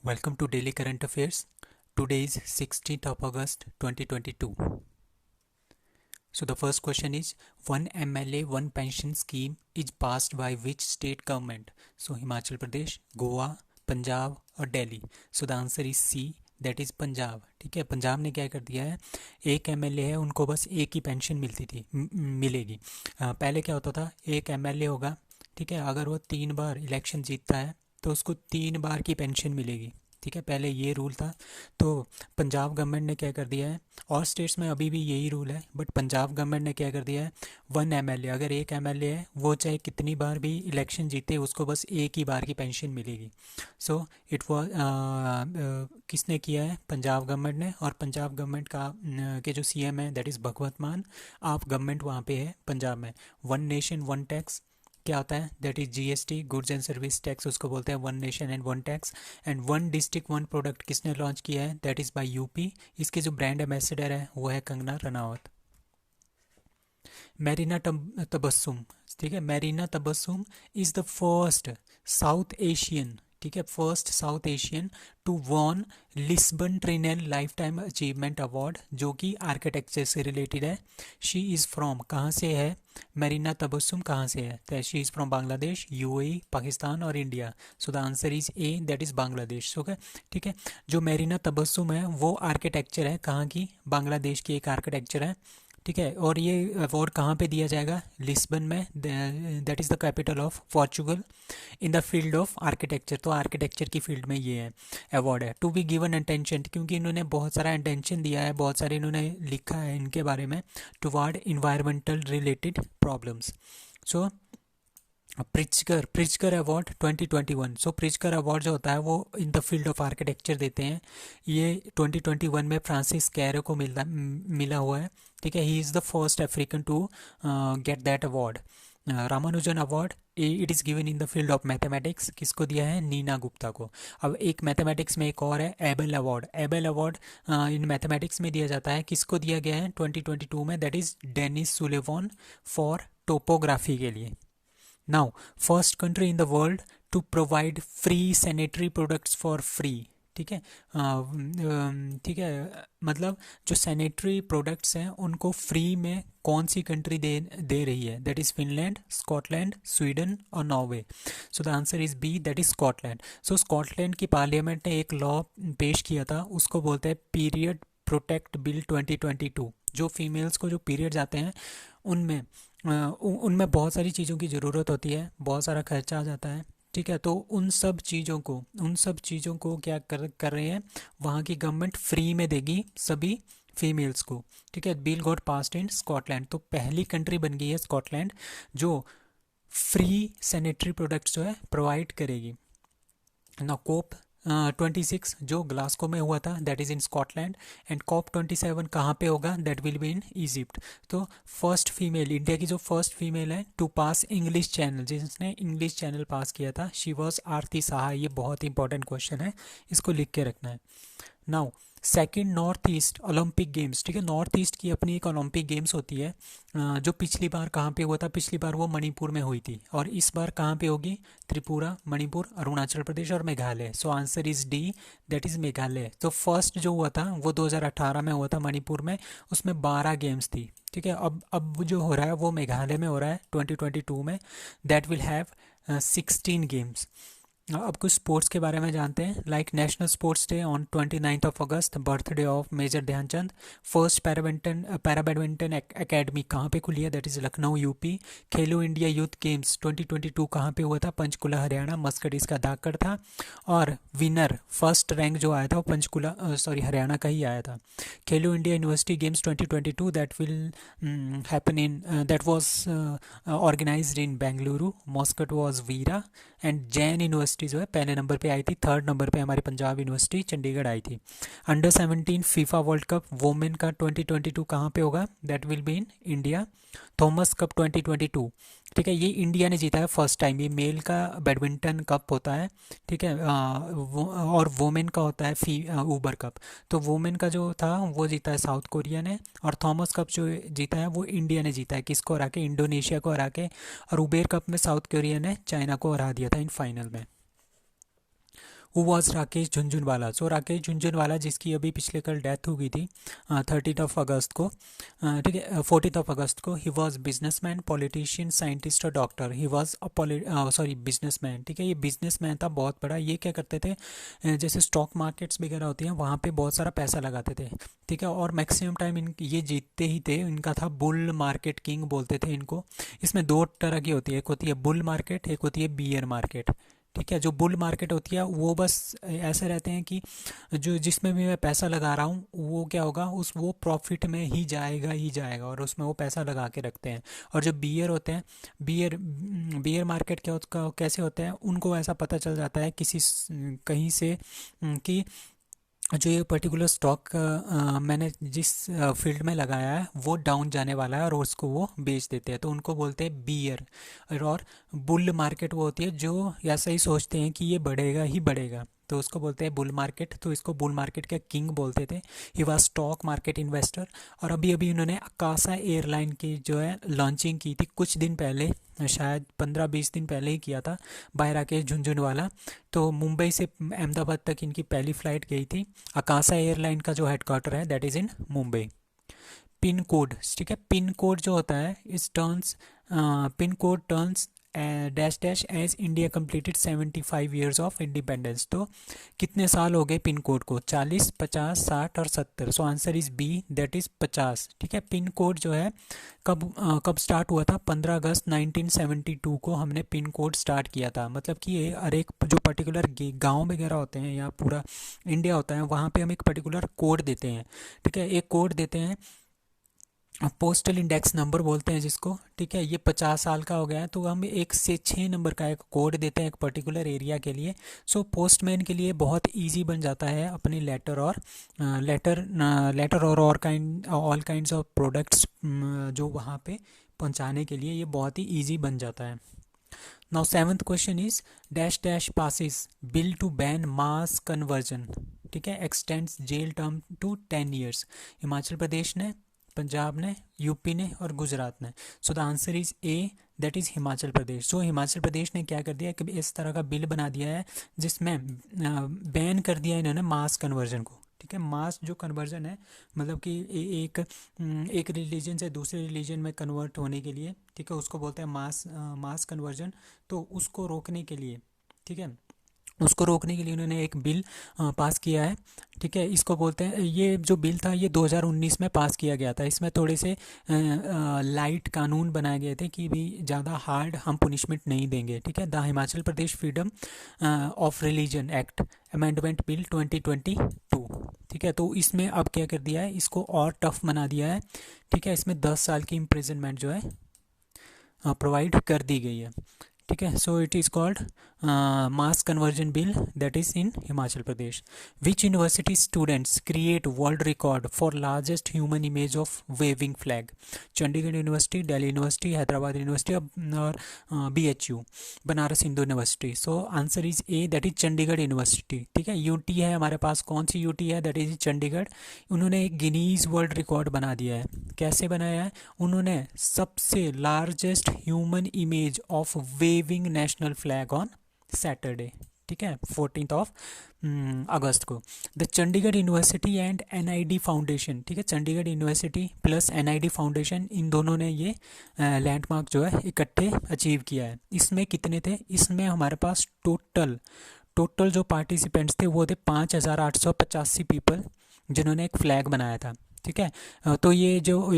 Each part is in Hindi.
Welcome to Daily Current Affairs. Today is 16th of August 2022. So the first question is one MLA one pension scheme is passed by which state government? So Himachal Pradesh, Goa, Punjab और Delhi. So the answer is C, that is Punjab. ठीक है, पंजाब ने क्या कर दिया है, एक एमएलए है उनको बस एक ही पेंशन मिलती थी मिलेगी. पहले क्या होता था, एक एमएलए होगा, ठीक है, अगर वो 3 बार इलेक्शन जीतता है तो उसको 3 बार की पेंशन मिलेगी. ठीक है, पहले ये रूल था. तो पंजाब गवर्नमेंट ने क्या कर दिया है, और स्टेट्स में अभी भी यही रूल है, बट पंजाब गवर्नमेंट ने क्या कर दिया है, वन एमएलए, अगर एक एमएलए है वो चाहे कितनी बार भी इलेक्शन जीते उसको बस एक ही बार की पेंशन मिलेगी. सो इट वॉज किसने किया है, पंजाब गवर्नमेंट ने. और पंजाब गवर्नमेंट का के जो सीएम है दैट इज़ भगवंत मान. आप गवर्नमेंट वहाँ पे है पंजाब में. वन नेशन वन टैक्स क्या होता है, that is GST, goods and service tax, उसको बोलते हैं one nation and one tax. And one district one product किसने लॉन्च किया है, दैट इज़ बाय यूपी. इसके जो ब्रांड एम्बेसडर है वो है कंगना रनावत. मेरीना तबस्सुम, ठीक है, Marina Tabassum is the first south Asian, ठीक है, first south Asian to won Lisbon Triennale life time achievement award, जो कि आर्किटेक्चर से रिलेटेड है. शी इज़ फ्रॉम, कहाँ से है मेरीना तबस्सुम, कहाँ से है, तो she is from Bangladesh, UAE, Pakistan और India. So the answer is A, that is Bangladesh. Okay, ठीक है. जो मेरीना तबस्सुम है वो आर्किटेक्चर है, कहाँ की, बांग्लादेश की एक आर्किटेक्चर है. ठीक है, और ये अवार्ड कहाँ पे दिया जाएगा, लिस्बन में, that is the capital of Portugal, in the field of architecture. तो आर्किटेक्चर की फील्ड में ये है अवार्ड है. टू बी गिवन अटेंशन, क्योंकि इन्होंने बहुत सारा अटेंशन दिया है, बहुत सारे इन्होंने लिखा है इनके बारे में, टुवार्ड इन्वायरमेंटल रिलेटेड प्रॉब्लम्स. सो प्रिज्कर अवार्ड 2021. सो प्रिज्कर अवार्ड जो होता है वो इन द फील्ड ऑफ आर्किटेक्चर देते हैं. ये 2021 में फ्रांसिस कैरो को मिला हुआ है. ठीक है, he is the first African to get that award. Ramanujan award it is given in the field of mathematics, किसको दिया है, नीना गुप्ता को. अब एक मैथमेटिक्स में एक और है able award. Able award in mathematics में दिया जाता है, किसको दिया गया है 2022 में, that is Dennis Sullivan for topography के लिए. Now first country in the world to provide free sanitary products for free. ठीक है, ठीक है, मतलब जो सैनिटरी प्रोडक्ट्स हैं उनको फ्री में कौन सी कंट्री दे रही है, that is Finland, Scotland, Sweden और Norway. So the answer is B, that is Scotland. So Scotland की पार्लियामेंट ने एक लॉ पेश किया था, उसको बोलते हैं पीरियड प्रोटेक्ट बिल 2022. जो फीमेल्स को जो पीरियड्स आते हैं उनमें उनमें बहुत सारी चीज़ों की ज़रूरत होती है, बहुत सारा खर्चा आ जाता है. ठीक है, तो उन सब चीज़ों को क्या कर रहे हैं, वहाँ की गवर्नमेंट फ्री में देगी सभी फीमेल्स को. ठीक है, bill got passed in Scotland. तो पहली कंट्री बन गई है स्कॉटलैंड जो फ्री सैनिटरी प्रोडक्ट्स जो है प्रोवाइड करेगी. ना कोप 26 जो ग्लासको में हुआ था that is in Scotland. And COP 27 कहाँ पे होगा, that will be in Egypt. तो फर्स्ट फीमेल, इंडिया की जो फर्स्ट फीमेल है टू पास इंग्लिश चैनल, जिसने इंग्लिश चैनल पास किया था, शी वॉज आरती साहा. ये बहुत इंपॉर्टेंट क्वेश्चन है, इसको लिख के रखना है. Now second north east Olympic games. ठीक है, नॉर्थ ईस्ट की अपनी एक ओलंपिक गेम्स होती है, जो पिछली बार कहाँ पे हुआ था, पिछली बार वो मणिपुर में हुई थी, और इस बार कहाँ पे होगी, त्रिपुरा, मणिपुर, अरुणाचल प्रदेश और मेघालय. सो answer is D, that is Meghalaya. तो फर्स्ट जो हुआ था वो 2018 में हुआ था मणिपुर में, उसमें 12 गेम्स थी. ठीक है, अब जो हो रहा है वो मेघालय में हो रहा है 2022 में, दैट विल हैव 16 गेम्स. अब कुछ स्पोर्ट्स के बारे में जानते हैं. Like national sports day on 29 of August, birthday of major Dhyanchand. First para badminton academy कहाँ पे खुली है, that is Lucknow UP. Khelo India Youth Games 2022 कहाँ पे हुआ था, पंचकुला हरियाणा, मस्कट इसका धाकड़ था. और विनर फर्स्ट रैंक जो आया था वो पंचकुला हरियाणा का ही आया था. Khelo India University Games 2022 that will happen in that was organised in Bengaluru, mascot was Veera. And Jain university जो है पहले नंबर पे आई थी, थर्ड नंबर पे हमारी पंजाब यूनिवर्सिटी चंडीगढ़ आई थी. Under 17 FIFA world cup women का 2022 कहाँ पे होगा, that will be in India. Thomas cup 2022, ठीक है, ये इंडिया ने जीता है फर्स्ट टाइम. ये मेल का बैडमिंटन कप होता है, ठीक है, और वोमेन का होता है ऊबर कप. तो वोमेन का जो था वो जीता है साउथ कोरिया ने, और थॉमस कप जो जीता है वो इंडिया ने जीता है, किसको हरा के, इंडोनेशिया को हरा के. और उबेर कप में साउथ कोरिया ने चाइना को हरा दिया था इन फाइनल में. वो वॉज राकेश झुनझुनवाला। सो राकेश झुनझुनवाला जिसकी अभी पिछले कल डेथ हो गई थी 30 अगस्त को, ठीक है 14 अगस्त को। He was businessman, politician, scientist और doctor. He was sorry businessman, ठीक है, ये बिजनेसमैन था बहुत बड़ा। ये क्या करते थे, जैसे स्टॉक मार्केट्स वगैरह होती हैं वहाँ पे बहुत सारा पैसा लगाते थे, ठीक है, और मैक्सिमम टाइम इन ये जीतते ही थे। इनका था बुल मार्केट किंग बोलते थे इनको। इसमें दो तरह की होती है, एक होती है बुल मार्केट, एक होती है बियर मार्केट, ठीक है। जो बुल मार्केट होती है वो बस ऐसे रहते हैं कि जो जिसमें भी मैं पैसा लगा रहा हूँ वो क्या होगा, उस वो प्रॉफिट में ही जाएगा और उसमें वो पैसा लगा के रखते हैं। और जो बियर होते हैं, बियर बियर मार्केट क्या कैसे होते हैं, उनको ऐसा पता चल जाता है कहीं से कि जो ये पर्टिकुलर स्टॉक मैंने जिस फील्ड में लगाया है वो डाउन जाने वाला है और उसको वो बेच देते हैं, तो उनको बोलते हैं बियर। और बुल मार्केट वो होती है जो ऐसा ही सोचते हैं कि ये बढ़ेगा ही बढ़ेगा, तो उसको बोलते हैं बुल मार्केट। तो इसको बुल मार्केट के किंग बोलते थे। He was stock market investor. और अभी अभी उन्होंने अकासा एयरलाइन की जो है लॉन्चिंग की थी कुछ दिन पहले, शायद 15-20 दिन पहले ही किया था, बाय राकेश झुनझुनवाला। तो मुंबई से अहमदाबाद तक इनकी पहली फ्लाइट गई थी। अकासा एयरलाइन का जो हेडक्वार्टर है that is in Mumbai. Pin code, ठीक है, पिन कोड जो होता है इस turns, pin code turns dash dash as India completed 75 years of independence. तो कितने साल हो गए पिन कोड को, 40, 50, 60 और 70। So answer is B, that is 50, ठीक है। पिन कोड जो है कब स्टार्ट हुआ था, 15 अगस्त 1972 को हमने पिन कोड स्टार्ट किया था। मतलब कि ये हर एक जो पर्टिकुलर गांव वगैरह होते हैं या पूरा इंडिया होता है वहाँ पे हम एक पर्टिकुलर कोड देते हैं, ठीक है, एक कोड देते हैं, पोस्टल इंडेक्स नंबर बोलते हैं जिसको, ठीक है। ये 50 साल का हो गया है तो हम 1 से 6 नंबर का एक कोड देते हैं एक पर्टिकुलर एरिया के लिए। सो पोस्टमैन के लिए बहुत इजी बन जाता है अपनी लेटर और ऑल काइंड्स ऑफ प्रोडक्ट्स जो वहाँ पे पहुँचाने के लिए ये बहुत ही ईजी बन जाता है। Now 7th question is dash dash passes bill to ban mass conversion, ठीक है, extends jail term to 10 years. Himachal Pradesh ने, पंजाब ने, यूपी ने और गुजरात ने। So the answer is A, that is Himachal Pradesh. So Himachal Pradesh ने क्या कर दिया कि इस तरह का बिल बना दिया है जिसमें बैन कर दिया इन्होंने मास कन्वर्जन को, ठीक है। मास जो कन्वर्जन है मतलब कि एक रिलीजन से दूसरे रिलीजन में कन्वर्ट होने के लिए, ठीक है, उसको बोलते हैं मास कन्वर्जन। तो उसको रोकने के लिए, ठीक है, उसको रोकने के लिए उन्होंने एक बिल पास किया है, ठीक है। इसको बोलते हैं, ये जो बिल था ये 2019 में पास किया गया था। इसमें थोड़े से लाइट कानून बनाए गए थे कि भी ज़्यादा हार्ड हम पनिशमेंट नहीं देंगे, ठीक है। The Himachal Pradesh freedom of religion act amendment bill 2022, ठीक है। तो इसमें अब क्या कर दिया है, इसको और टफ बना दिया है, ठीक है। इसमें 10 साल की इम्प्रिजनमेंट जो है प्रोवाइड कर दी गई है, ठीक है। So it is called mass conversion bill that is in Himachal Pradesh. Which university students create world record for largest human image of waving flag? Chandigarh university, Delhi university, Hyderabad university और BHU, Banaras Hindu university. So answer is A, that is Chandigarh university, ठीक है। यूटी है हमारे पास, कौन सी यूटी है, दैट इज चंडीगढ़। उन्होंने एक गिनीज वर्ल्ड रिकॉर्ड बना दिया है। कैसे बनाया है उन्होंने, सबसे largest human image of waving national flag on Saturday, ठीक है, 14 अगस्त को। The Chandigarh university and NID foundation, ठीक है, Chandigarh university plus NID foundation, इन दोनों ने ये लैंडमार्क जो है इकट्ठे अचीव किया है। इसमें कितने थे, इसमें हमारे पास टोटल जो पार्टिसिपेंट्स थे वो थे 5885 पीपल जिन्होंने एक फ्लैग बनाया था, ठीक है। तो ये जो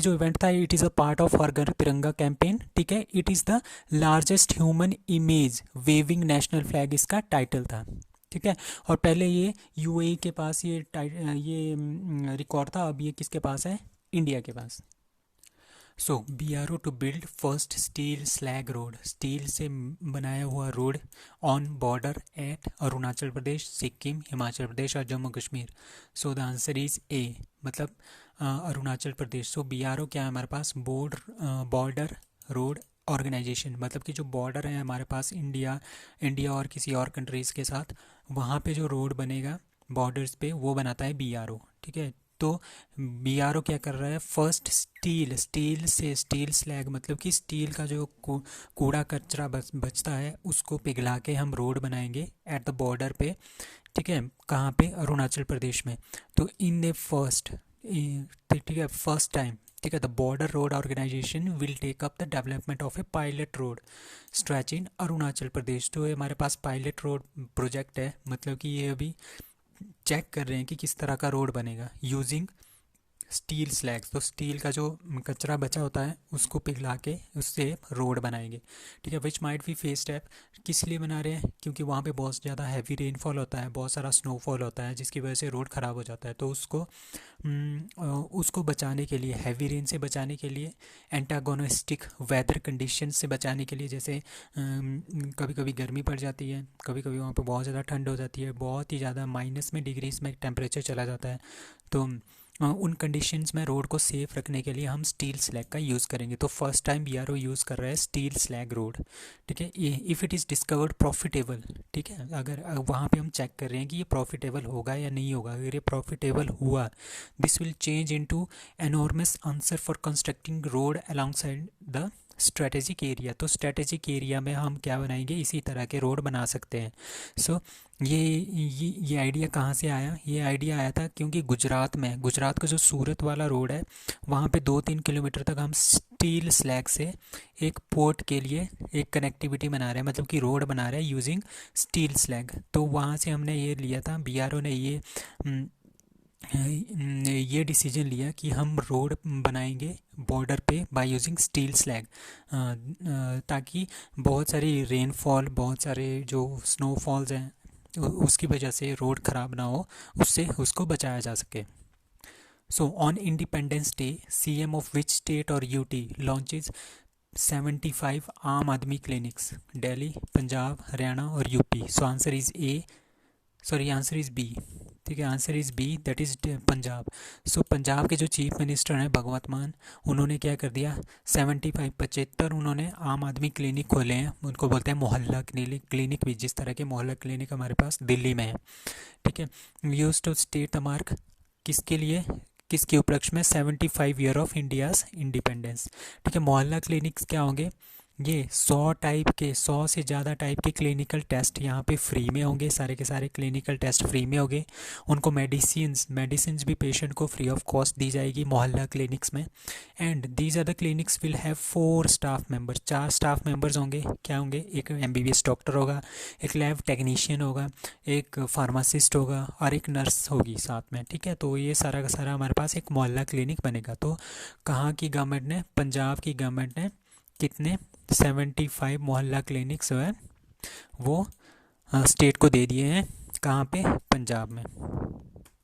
इवेंट था it is a part of Har Ghar Tiranga campaign, ठीक है। It is the largest human image waving national flag इसका टाइटल था, ठीक है। और पहले ये UAE के पास ये रिकॉर्ड था, अब ये किसके पास है, इंडिया के पास। So BRO to build first steel slag road, steel से बनाया हुआ road on border at Arunachal Pradesh, Sikkim, Himachal Pradesh और Jammu Kashmir. So the answer is A, मतलब अरुणाचल प्रदेश। सो BRO क्या है हमारे पास, बॉर्डर रोड ऑर्गेनाइजेशन, मतलब कि जो बॉर्डर है हमारे पास इंडिया और किसी और कंट्रीज़ के साथ, वहाँ पे जो रोड बनेगा बॉर्डर्स पे वो बनाता है BRO, ठीक है। तो बीआरओ क्या कर रहा है, फर्स्ट स्टील स्लैग मतलब कि स्टील का जो कूड़ा कचरा बचता है उसको पिघला के हम रोड बनाएंगे एट द बॉर्डर पे, ठीक है, कहाँ पे, अरुणाचल प्रदेश में। तो इन द फर्स्ट, ठीक है, फर्स्ट टाइम, ठीक है, the border road organisation will take up the development of a pilot road stretch in Arunachal Pradesh. तो ये हमारे पास पायलट रोड प्रोजेक्ट है, मतलब कि ये अभी चेक कर रहे हैं कि किस तरह का रोड बनेगा यूजिंग स्टील स्लैग्स। तो स्टील का जो कचरा बचा होता है उसको पिघला के उससे रोड बनाएंगे, ठीक है। Which might be face step, किस लिए बना रहे हैं, क्योंकि वहाँ पे बहुत ज़्यादा हैवी रेनफॉल होता है, बहुत सारा स्नोफॉल होता है जिसकी वजह से रोड ख़राब हो जाता है। तो उसको बचाने के लिए, हैवी रेन से बचाने के लिए, एंटागोनिस्टिक वेदर कंडीशन से बचाने के लिए, जैसे कभी कभी गर्मी पड़ जाती है, कभी कभी वहाँ पे बहुत ज़्यादा ठंड हो जाती है, बहुत ही ज़्यादा माइनस में डिग्रीज में टेम्परेचर चला जाता है। तो उन कंडीशंस में रोड को सेफ रखने के लिए हम स्टील स्लैग का यूज़ करेंगे। तो फर्स्ट टाइम बीआरओ यूज़ कर रहा है स्टील स्लैग रोड, ठीक है। If it is discovered profitable, ठीक है, अगर वहाँ पे हम चेक कर रहे हैं कि ये प्रॉफिटेबल होगा या नहीं होगा, अगर ये प्रॉफिटेबल हुआ, this will change into enormous answer for constructing road along side the strategic area. तो स्ट्रेटेजिक एरिया में हम क्या बनाएंगे, इसी तरह के रोड बना सकते हैं। सो ये आइडिया कहाँ से आया, ये आइडिया आया था क्योंकि गुजरात का जो सूरत वाला रोड है वहाँ पे 2-3 किलोमीटर तक हम स्टील स्लैग से एक पोर्ट के लिए एक कनेक्टिविटी बना रहे हैं, मतलब कि रोड बना रहे हैं यूजिंग स्टील स्लैग। तो वहाँ से हमने ये लिया था, बीआरओ ने ये डिसीजन लिया कि हम रोड बनाएंगे बॉर्डर पे बाय यूजिंग स्टील स्लैग, ताकि बहुत सारी रेनफॉल, बहुत सारे जो स्नोफॉल्स हैं उसकी वजह से रोड ख़राब ना हो, उससे उसको बचाया जा सके। So on independence day CM of which state और UT launches 75 Aam Aadmi clinics, Delhi, Punjab, Haryana और UP. So answer is B, ठीक है, answer is B, that is Punjab. So Punjab के जो चीफ मिनिस्टर हैं भगवंत मान, उन्होंने क्या कर दिया, 75 उन्होंने आम आदमी क्लिनिक खोले हैं, उनको बोलते हैं मोहल्ला क्लिनिक भी, जिस तरह के मोहल्ला क्लिनिक हमारे पास दिल्ली में है, ठीक है। Use to state the mark, किसके लिए, किसके उपलक्ष्य में, 75 ईयर ऑफ इंडियाज़ इंडिपेंडेंस, ठीक है। मोहल्ला क्लिनिक्स क्या होंगे, ये 100 से ज़्यादा टाइप के क्लिनिकल टेस्ट यहाँ पे फ्री में होंगे, सारे के सारे क्लिनिकल टेस्ट फ्री में होंगे। उनको मेडिसिन भी पेशेंट को फ्री ऑफ कॉस्ट दी जाएगी मोहल्ला क्लिनिक्स में। And these are the clinics will have 4 staff members, 4 staff members होंगे। क्या होंगे, एक एमबीबीएस डॉक्टर होगा, एक लैब टेक्नीशियन होगा, एक फार्मासिस्ट होगा और एक नर्स होगी साथ में, ठीक है। तो ये सारा का सारा हमारे पास एक मोहल्ला क्लिनिक बनेगा। तो कहाँ की गवर्नमेंट ने, पंजाब की गवर्नमेंट ने कितने, 75 मोहल्ला क्लिनिक्स जो है वो स्टेट को दे दिए हैं, कहाँ पे, पंजाब में।